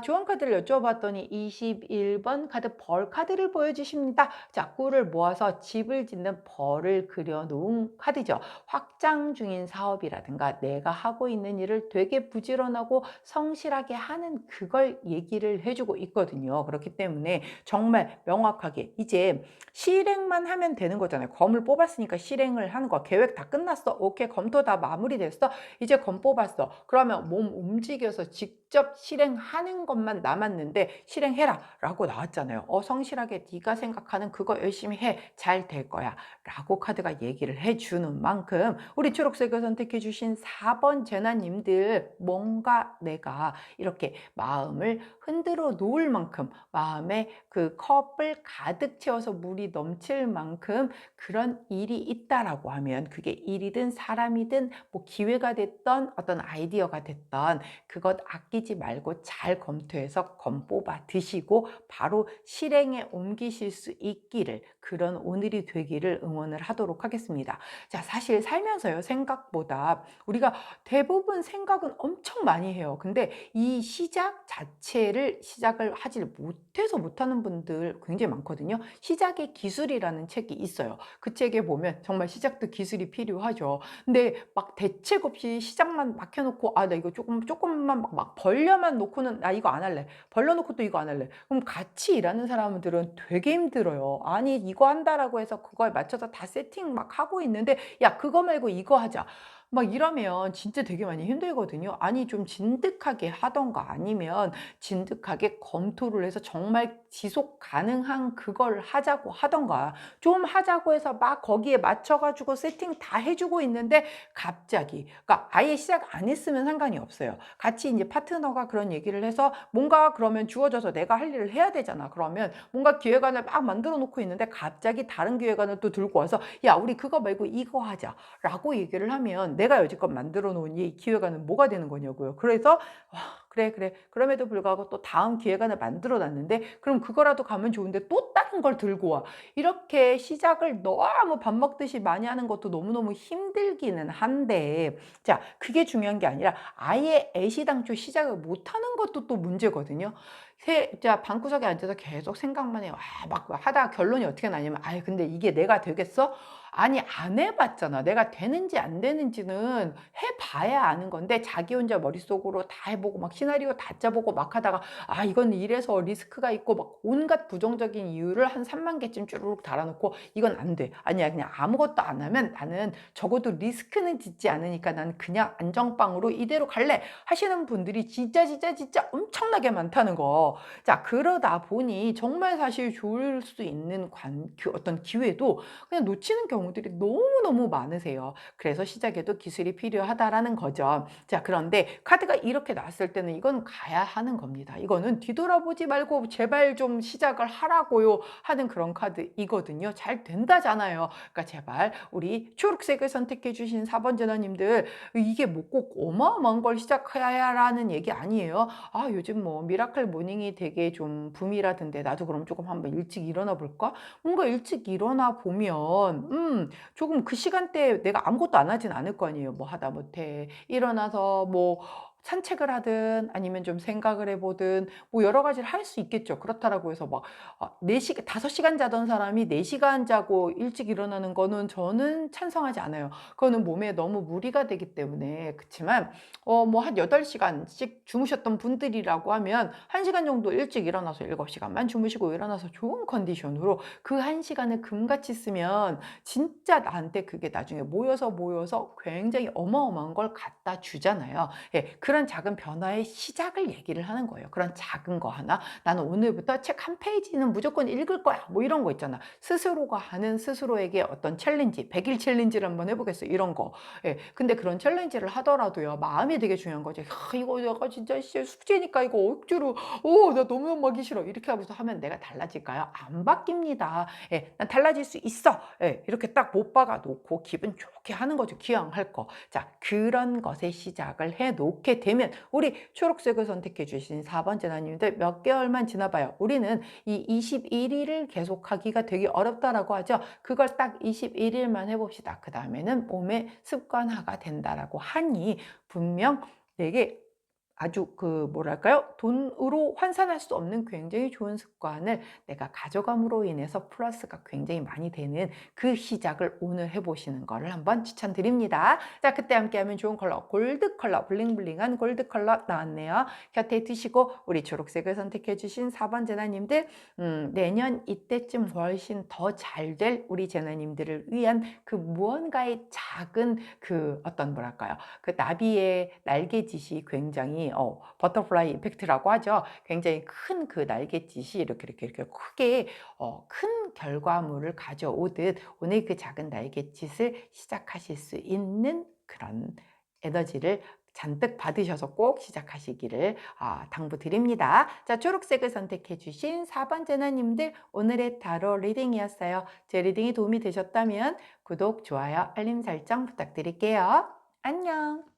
좋은 카드를 여쭤봤더니 21번 카드 벌 카드를 보여주십니다. 자, 꿀을 모아서 집을 짓는 벌을 그려놓은 카드죠. 확장 중인 사업이라든가 내가 하고 있는 일을 되게 부지런하고 성실하게 하는 그걸 얘기를 해주고 있거든요. 그렇기 때문에 정말 명확하게 이제 실행만 하면 되는 거잖아요. 검을 뽑았으니까 실행을 하는 거. 계획 다 끝났어. 오케이, 검토 다 마무리됐어. 이제 검 뽑았어. 그러면 몸 움직여서 직접 실행하는 것만 남았는데 실행해라 라고 나왔잖아요. 성실하게 네가 생각하는 그거 열심히 해. 잘 될 거야 라고 카드가 얘기를 해주는 만큼 우리 초록색을 선택해 주신 4번 제나님들 뭔가 내가 이렇게 마음을 흔들어 놓을 만큼 마음에 그 컵을 가득 채워서 물이 넘칠 만큼 그런 일이 있다라고 하면 그게 일이든 사람이든 뭐 기회가 됐던 어떤 아이디어가 됐던 그것 아끼지 말고 잘 검토해서 검 뽑아 드시고 바로 실행에 옮기실 수 있기를 그런 오늘이 되기를 응원을 하도록 하겠습니다. 자, 사실 살면서요 생각보다 우리가 대부분 생각은 엄청 많이 해요. 근데 이 시작을 하질 못해서 못하는 분들 굉장히 많거든요. 시작의 기술이라는 책이 있어요. 그 책에 보면 정말 시작도 기술이 필요하죠. 근데 막 대책 없이 시작만 막 해놓고 나 이거 조금만 막 벌려만 놓고는 나 이거 안 할래. 벌려놓고 또 이거 안 할래. 그럼 같이 일하는 사람들은 되게 힘들어요. 아니 이거 한다라고 해서 그거에 맞춰서 다 세팅 막 하고 있는데 야 그거 말고 이거 하자. 막 이러면 진짜 되게 많이 힘들거든요. 아니 좀 진득하게 하던가 아니면 진득하게 검토를 해서 정말 지속 가능한 그걸 하자고 하던가 좀 하자고 해서 막 거기에 맞춰가지고 세팅 다 해주고 있는데 갑자기 그러니까 아예 시작 안 했으면 상관이 없어요. 같이 이제 파트너가 그런 얘기를 해서 뭔가 그러면 주어져서 내가 할 일을 해야 되잖아. 그러면 뭔가 기획안을 막 만들어 놓고 있는데 갑자기 다른 기획안을 또 들고 와서 야 우리 그거 말고 이거 하자 라고 얘기를 하면 내가 여지껏 만들어 놓은 이 기획안은 뭐가 되는 거냐고요. 그래서 그래 그럼에도 불구하고 또 다음 기획안을 만들어 놨는데 그럼 그거라도 가면 좋은데 또 다른 걸 들고 와. 이렇게 시작을 너무 밥 먹듯이 많이 하는 것도 너무너무 힘들기는 한데 자 그게 중요한 게 아니라 아예 애시당초 시작을 못하는 것도 또 문제거든요. 자 방구석에 앉아서 계속 생각만 해요. 막 하다가 결론이 어떻게 나냐면 근데 이게 내가 되겠어? 아니 안 해봤잖아. 내가 되는지 안 되는지는 해봐야 아는 건데 자기 혼자 머릿속으로 다 해보고 막 시나리오 다 짜보고 막 하다가 이건 이래서 리스크가 있고 막 온갖 부정적인 이유를 한 3만 개쯤 쭈르륵 달아놓고 이건 안 돼. 아니야 그냥 아무것도 안 하면 나는 적어도 리스크는 짓지 않으니까 나는 그냥 안정빵으로 이대로 갈래 하시는 분들이 진짜 엄청나게 많다는 거. 자 그러다 보니 정말 사실 좋을 수 있는 어떤 기회도 그냥 놓치는 경우들이 너무너무 많으세요. 그래서 시작에도 기술이 필요하다라는 거죠. 자, 그런데 카드가 이렇게 나왔을 때는 이건 가야 하는 겁니다. 이거는 뒤돌아보지 말고 제발 좀 시작을 하라고요 하는 그런 카드이거든요. 잘 된다잖아요. 그러니까 제발 우리 초록색을 선택해 주신 4번 전화님들 이게 뭐 꼭 어마어마한 걸 시작해야라는 얘기 아니에요. 요즘 뭐 미라클 모닝이 되게 좀 붐이라던데 나도 그럼 조금 한번 일찍 일어나 볼까? 뭔가 일찍 일어나 보면 조금 그 시간대에 내가 아무것도 안 하진 않을 거 아니에요. 뭐 하다 못해 일어나서 뭐 산책을 하든 아니면 좀 생각을 해보든 뭐 여러 가지를 할 수 있겠죠. 그렇다라고 해서 막 4시간, 5시간 자던 사람이 4시간 자고 일찍 일어나는 거는 저는 찬성하지 않아요. 그거는 몸에 너무 무리가 되기 때문에. 그렇지만 뭐 한 8시간씩 주무셨던 분들이라고 하면 1시간 정도 일찍 일어나서 7시간만 주무시고 일어나서 좋은 컨디션으로 그 1시간을 금같이 쓰면 진짜 나한테 그게 나중에 모여서 굉장히 어마어마한 걸 갖다 주잖아요. 예, 그런 작은 변화의 시작을 얘기를 하는 거예요. 그런 작은 거 하나, 나는 오늘부터 책 한 페이지는 무조건 읽을 거야. 뭐 이런 거 있잖아. 스스로가 하는 스스로에게 어떤 챌린지, 100일 챌린지를 한번 해보겠어. 이런 거. 예. 근데 그런 챌린지를 하더라도요, 마음이 되게 중요한 거죠. 이거 내가 진짜 숙제니까 이거 억지로, 나 너무 하기 싫어. 이렇게 하면서 하면 내가 달라질까요? 안 바뀝니다. 예. 난 달라질 수 있어. 예. 이렇게 딱 못 박아 놓고 기분 좋게 하는 거죠. 기왕 할 거. 자, 그런 것의 시작을 해 놓게 되면 우리 초록색을 선택해 주신 4번 재단님들 몇 개월만 지나봐요. 우리는 이 21일을 계속하기가 되게 어렵다라고 하죠. 그걸 딱 21일만 해봅시다. 그 다음에는 몸의 습관화가 된다라고 하니 분명 내게 아주 뭐랄까요? 돈으로 환산할 수 없는 굉장히 좋은 습관을 내가 가져감으로 인해서 플러스가 굉장히 많이 되는 그 시작을 오늘 해보시는 거를 한번 추천드립니다. 자, 그때 함께하면 좋은 컬러, 골드 컬러, 블링블링한 골드 컬러 나왔네요. 곁에 두시고 우리 초록색을 선택해 주신 4번 제나님들, 내년 이때쯤 훨씬 더 잘 될 우리 제나님들을 위한 그 무언가의 작은 어떤 뭐랄까요? 그 나비의 날개짓이 굉장히 버터플라이 이펙트라고 하죠. 굉장히 큰 그 날갯짓이 이렇게 크게 큰 결과물을 가져오듯 오늘 그 작은 날갯짓을 시작하실 수 있는 그런 에너지를 잔뜩 받으셔서 꼭 시작하시기를 당부드립니다. 자, 초록색을 선택해 주신 4번 제나님들 오늘의 타로 리딩이었어요. 제 리딩이 도움이 되셨다면 구독, 좋아요, 알림 설정 부탁드릴게요. 안녕.